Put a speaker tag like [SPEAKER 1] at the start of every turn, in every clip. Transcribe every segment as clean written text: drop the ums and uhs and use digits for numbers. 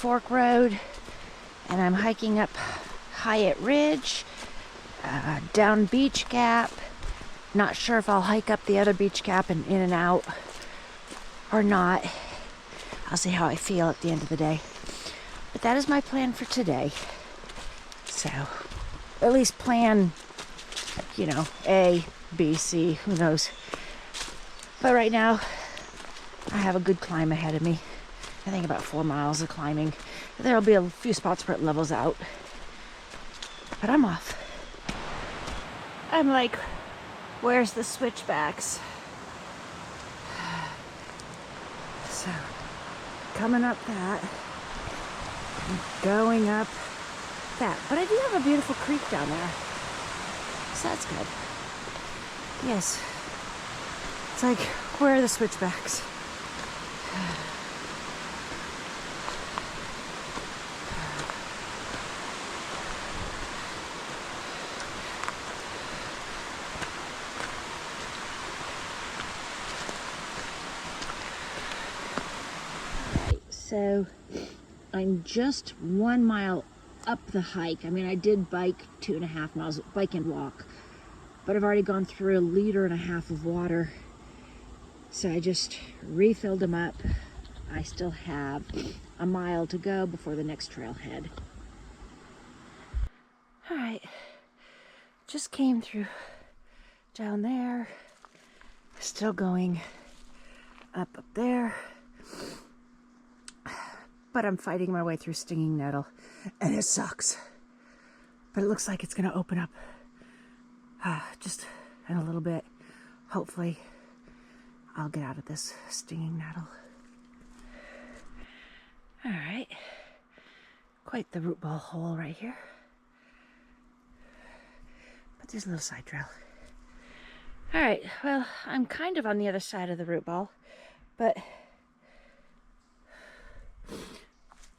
[SPEAKER 1] Fork Road, and I'm hiking up Hyatt Ridge, down Beech Gap. Not sure if I'll hike up the other Beech Gap and in and out or not. I'll see how I feel at the end of the day. But that is my plan for today. So, at least plan, you know, A, B, C, who knows. But right now, I have a good climb ahead of me. I think about 4 miles of climbing. There'll be a few spots where it levels out. But I'm off. I'm like, where's the switchbacks? So, coming up that, and going up that. But I do have a beautiful creek down there. So that's good. Yes. It's like, where are the switchbacks? So I'm just 1 mile up the hike. I mean, I did bike 2.5 miles, bike and walk, but I've already gone through 1.5 liters of water. So I just refilled them up. I still have 1 mile to go before the next trailhead. All right, just came through down there, still going up there. But I'm fighting my way through stinging nettle, and it sucks. But it looks like it's gonna open up just in a little bit. Hopefully, I'll get out of this stinging nettle. All right, quite the root ball hole right here. But there's a little side trail. All right, well, I'm kind of on the other side of the root ball, but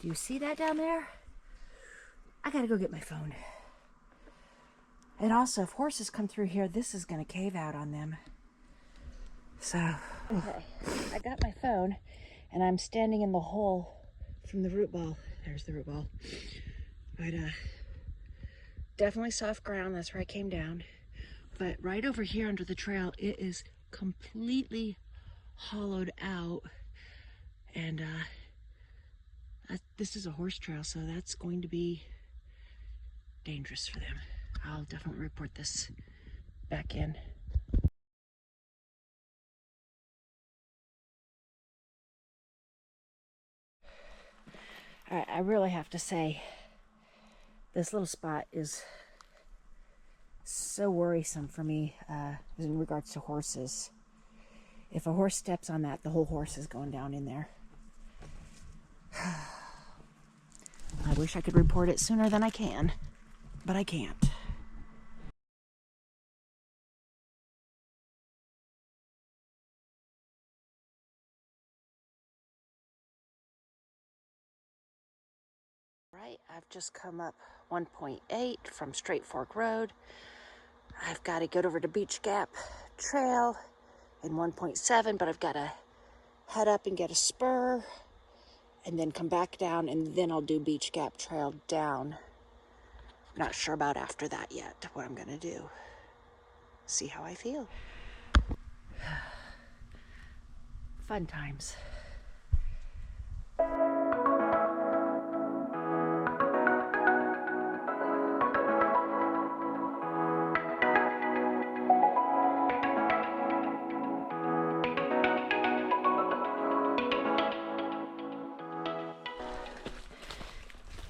[SPEAKER 1] do you see that down there? I gotta go get my phone. And also, if horses come through here, this is gonna cave out on them. So, okay, I got my phone, and I'm standing in the hole from the root ball. There's the root ball. But definitely soft ground. That's where I came down. But right over here under the trail, it is completely hollowed out, and this is a horse trail, so that's going to be dangerous for them. I'll definitely report this back in. All right, I really have to say, this little spot is so worrisome for me in regards to horses. If a horse steps on that, the whole horse is going down in there. I wish I could report it sooner than I can, but I can't. Right, I've just come up 1.8 from Straight Fork Road. I've got to get over to Beech Gap Trail in 1.7, but I've got to head up and get a spur and then come back down, and then I'll do Beech Gap Trail down. Not sure about after that yet, what I'm gonna do. See how I feel. Fun times.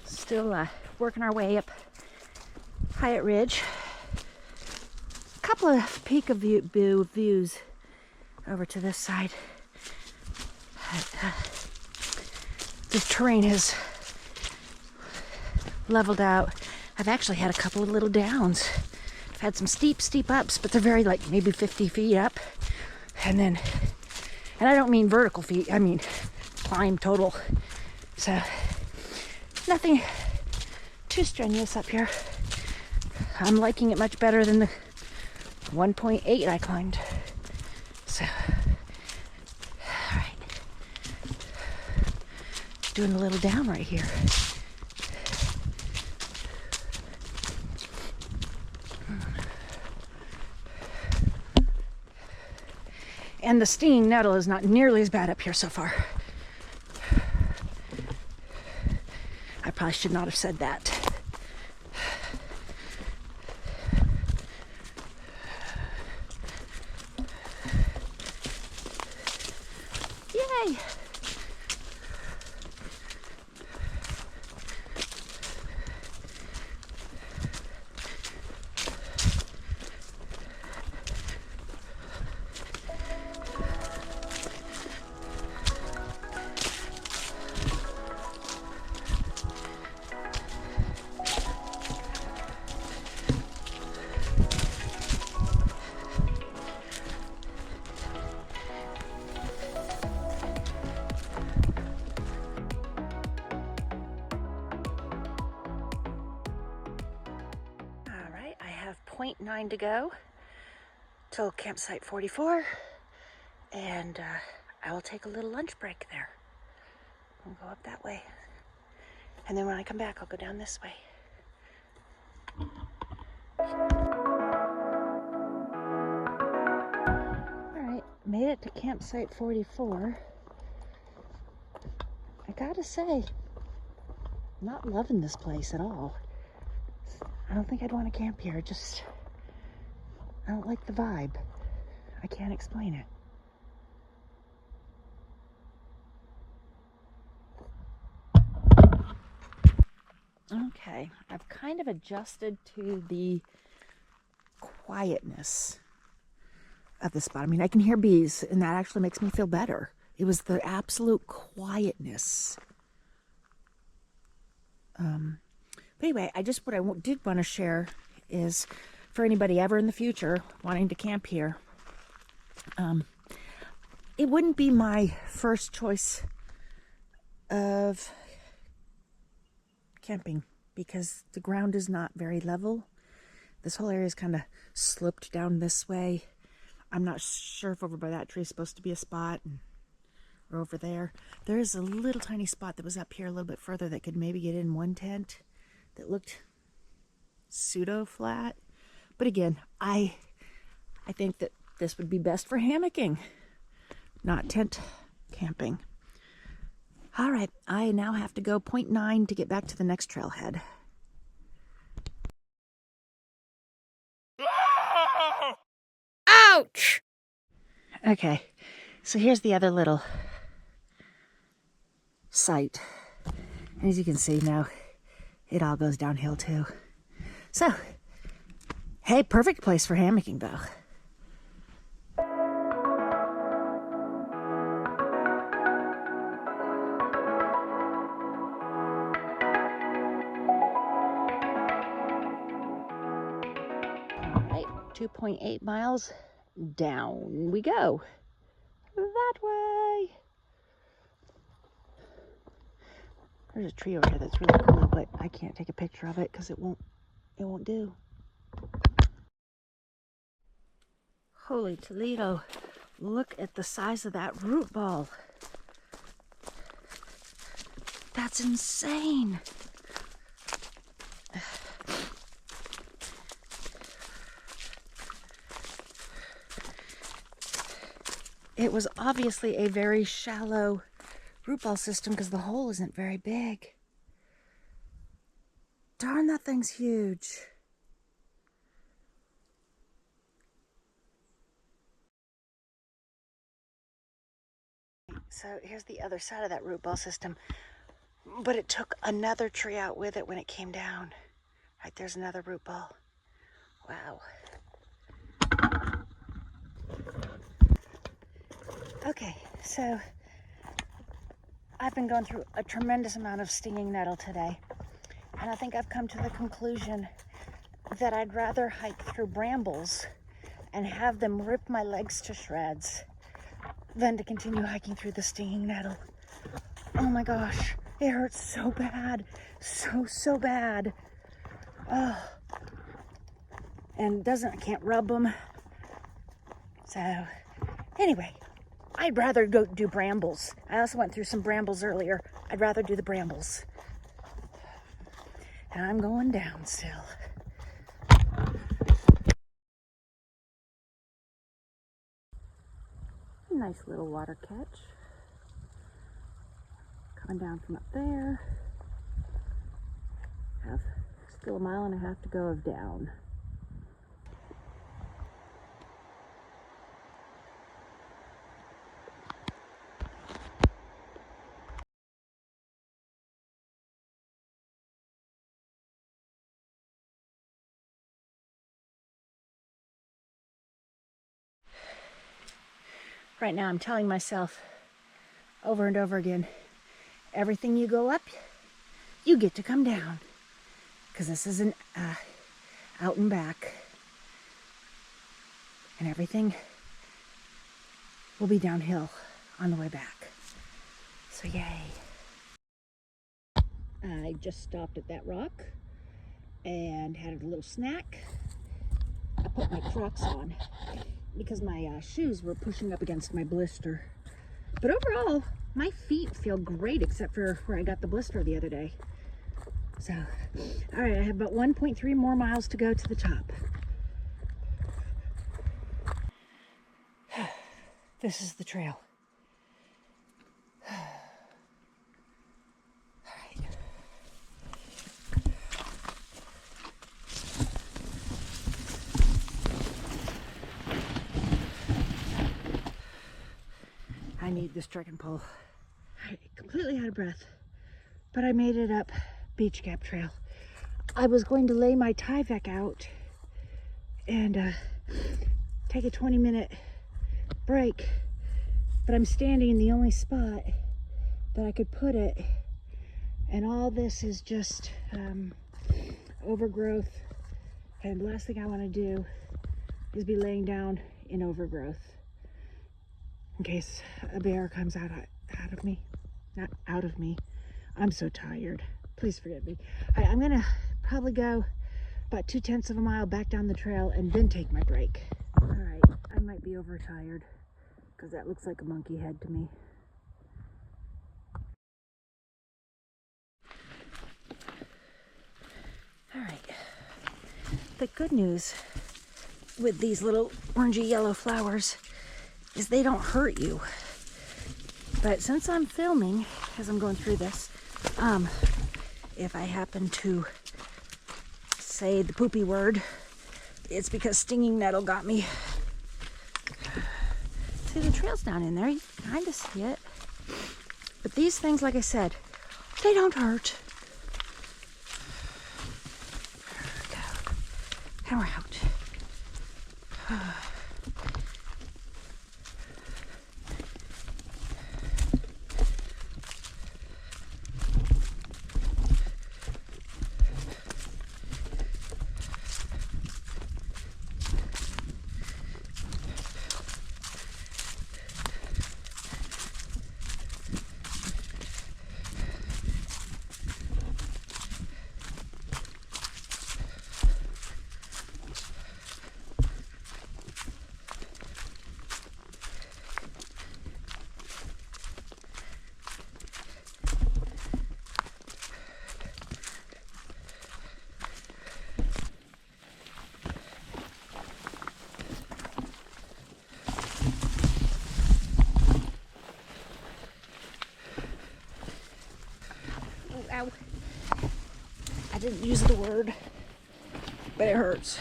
[SPEAKER 1] Still working our way up Hyatt Ridge. A couple of peak of views over to this side. The terrain has leveled out. I've actually had a couple of little downs. I've had some steep ups, but they're very, like, maybe 50 feet up. And I don't mean vertical feet, I mean climb total. So nothing too strenuous up here. I'm liking it much better than the 1.8 I climbed. So, all right. just doing a little down right here. And the stinging nettle is not nearly as bad up here so far. I probably should not have said that. Yay! Have 0.9 to go till campsite 44, and I will take a little lunch break there. I'll go up that way, and then when I come back I'll go down this way. Alright, made it to campsite 44. I gotta say, not loving this place at all. I don't think I'd want to camp here. I don't like the vibe. I can't explain it. Okay, I've kind of adjusted to the quietness of the spot. I mean, I can hear bees, and that actually makes me feel better. It was the absolute quietness. But anyway, what I did want to share is for anybody ever in the future wanting to camp here, it wouldn't be my first choice of camping because the ground is not very level. This whole area is kind of sloped down this way. I'm not sure if over by that tree is supposed to be a spot or over there. There is a little tiny spot that was up here a little bit further that could maybe get in one tent that looked pseudo flat. But again, I think that this would be best for hammocking, not tent camping. All right, I now have to go 0.9 to get back to the next trailhead. Ouch! Okay, so here's the other little site. And as you can see now, it all goes downhill too. So, hey, perfect place for hammocking though. All right, 2.8 miles down we go. That way. There's a tree over here that's really cool, but I can't take a picture of it because it won't do. Holy Toledo, look at the size of that root ball. That's insane. It was obviously a very shallow root ball system because the hole isn't very big. Darn, that thing's huge. So here's the other side of that root ball system, but it took another tree out with it when it came down. Right, there's another root ball. Wow. Okay, so I've been going through a tremendous amount of stinging nettle today, and I think I've come to the conclusion that I'd rather hike through brambles and have them rip my legs to shreds than to continue hiking through the stinging nettle. Oh my gosh, it hurts so bad, so bad. Oh, and I can't rub them. So anyway, I'd rather go do brambles. I also went through some brambles earlier. I'd rather do the brambles. And I'm going down still. Nice little water catch. Coming down from up there. Have still 1.5 miles to go of down. Right now I'm telling myself over and over again, everything you go up, you get to come down. Because this is an out and back. And everything will be downhill on the way back. So yay. I just stopped at that rock and had a little snack. I put my Crocs on because my shoes were pushing up against my blister. But overall, my feet feel great except for where I got the blister the other day. So, all right, I have about 1.3 more miles to go to the top. This is the trail. All right. I need this trekking pole. I'm completely out of breath, but I made it up Beech Gap Trail. I was going to lay my Tyvek out and take a 20-minute break, but I'm standing in the only spot that I could put it, and all this is just overgrowth, and the last thing I want to do is be laying down in overgrowth in case a bear comes out of me. Not out of me. I'm so tired. Please forgive me. I'm gonna probably go about 0.2 of a mile back down the trail and then take my break. All right, I might be overtired because that looks like a monkey head to me. All right. The good news with these little orangey yellow flowers is they don't hurt you. But since I'm filming as I'm going through this, if I happen to say the poopy word, it's because stinging nettle got me. See, the trail's down in there. You can kind of see it. But these things, like I said, they don't hurt. There we go. And we're out. Ow. I didn't use the word, but it hurts.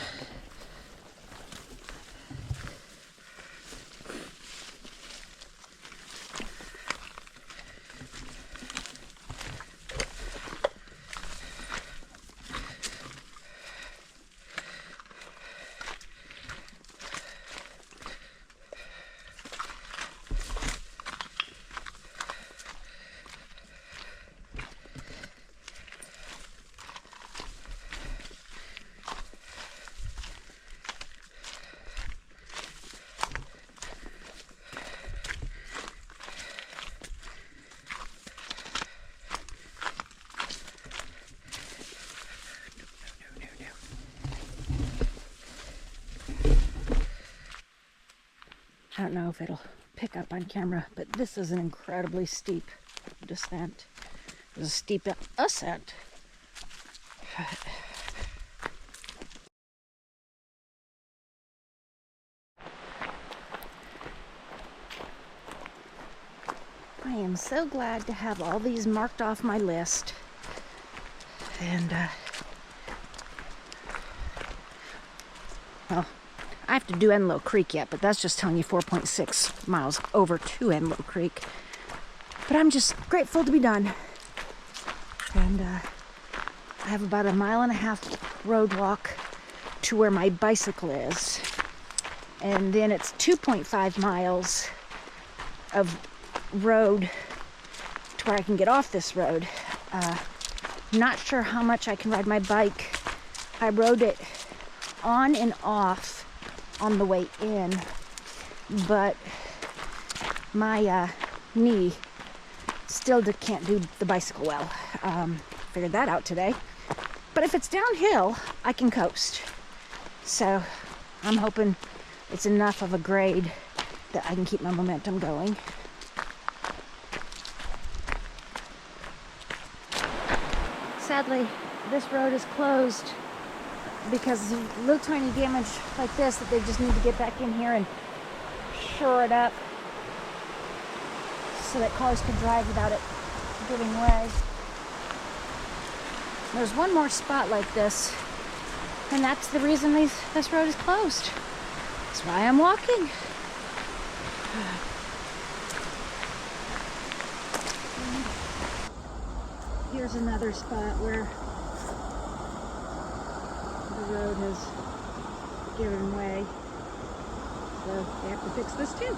[SPEAKER 1] I don't know if it'll pick up on camera, but this is an incredibly steep descent. It was a steep ascent. I am so glad to have all these marked off my list. And, well, I have to do Enlow Creek yet, but that's just telling you 4.6 miles over to Enlow Creek. But I'm just grateful to be done. And I have about 1.5 mile road walk to where my bicycle is. And then it's 2.5 miles of road to where I can get off this road. Not sure how much I can ride my bike. I rode it on and off on the way in, but my knee still can't do the bicycle well. Figured that out today. But if it's downhill, I can coast. So I'm hoping it's enough of a grade that I can keep my momentum going. Sadly, this road is closed because of little tiny damage like this that they just need to get back in here and shore it up so that cars can drive without it giving way. There's one more spot like this, and that's the reason this road is closed. That's why I'm walking. Here's another spot where the road has given way, so they have to fix this too.